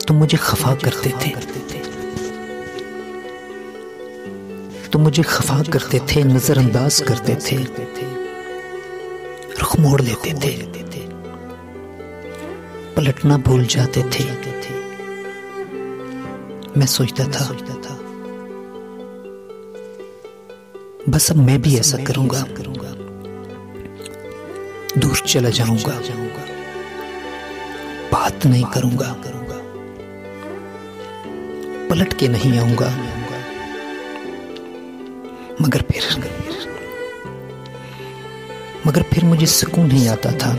तुम मुझे खफा करते थे, तुम मुझे खफा करते थे, नजरअंदाज करते थे, रुख मोड़ लेते थे, पलटना भूल जाते थे। मैं सोचता था बस अब मैं भी ऐसा करूंगा, दूर चला जाऊंगा, बात नहीं करूंगा, पलट के नहीं आऊंगा। मगर फिर मुझे सुकून नहीं आता था।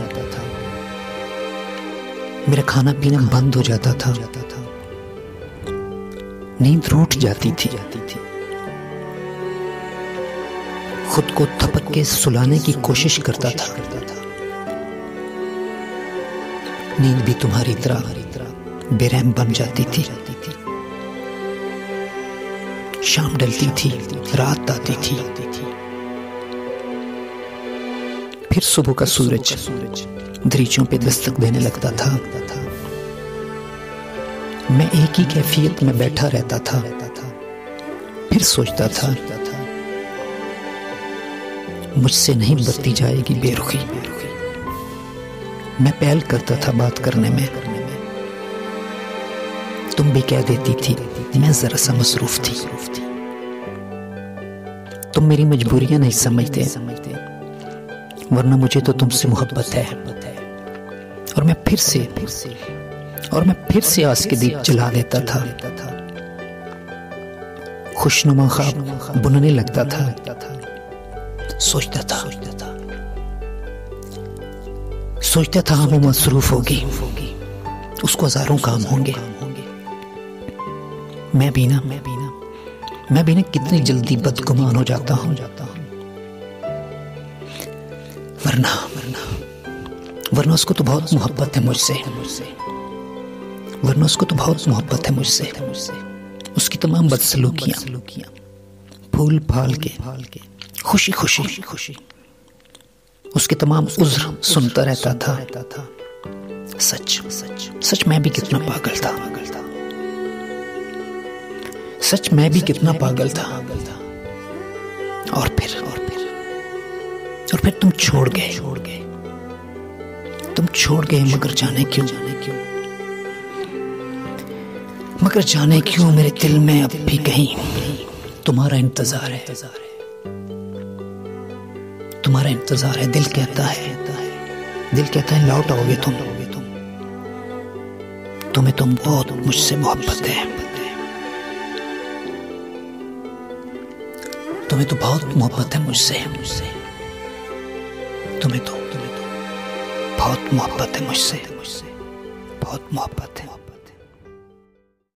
मेरा खाना पीना बंद हो जाता था, नींद रूठ जाती थी, खुद को थपक के सुलाने की कोशिश करता था। नींद भी तुम्हारी तरह बेरहम बन जाती थी। शाम ढलती थी, रात आती थी, फिर सुबह का सूरज दरीचों पे दस्तक देने लगता था। मैं एक ही कैफियत में बैठा रहता था, फिर सोचता था मुझसे नहीं बरती जाएगी बेरुखी। मैं पहल करता था बात करने में, तुम भी कह देती थी मैं जरा सा मसरूफ थी। तुम मेरी मजबूरियां नहीं समझते, वरना मुझे तो तुमसे मोहब्बत है। और मैं फिर से आस के दीप जला देता था, खुशनुमा ख्वाब बुनने लगता था। सोचता था वो मसरूफ होगी, उसको हजारों काम होंगे। मैं भी ना कितनी जल्दी बदगुमान हो जाता हूं। वरना उसको तो बहुत मोहब्बत है मुझसे। उसकी तमाम बदसलूकियां फूल फाल के खुशी उसके तमाम उज़्र सुनता रहता था। सच मैं भी कितना पागल था। और फिर तुम छोड़ गए। मगर जाने क्यों मेरे दिल में अब भी कहीं तुम्हारा इंतजार है। दिल कहता है लौट आओगे तुम। तुम्हें तो बहुत मुझसे मोहब्बत है। तुम्हें तो बहुत मोहब्बत है मुझसे। तुम्हें तो बहुत मोहब्बत है मुझसे। बहुत मोहब्बत है।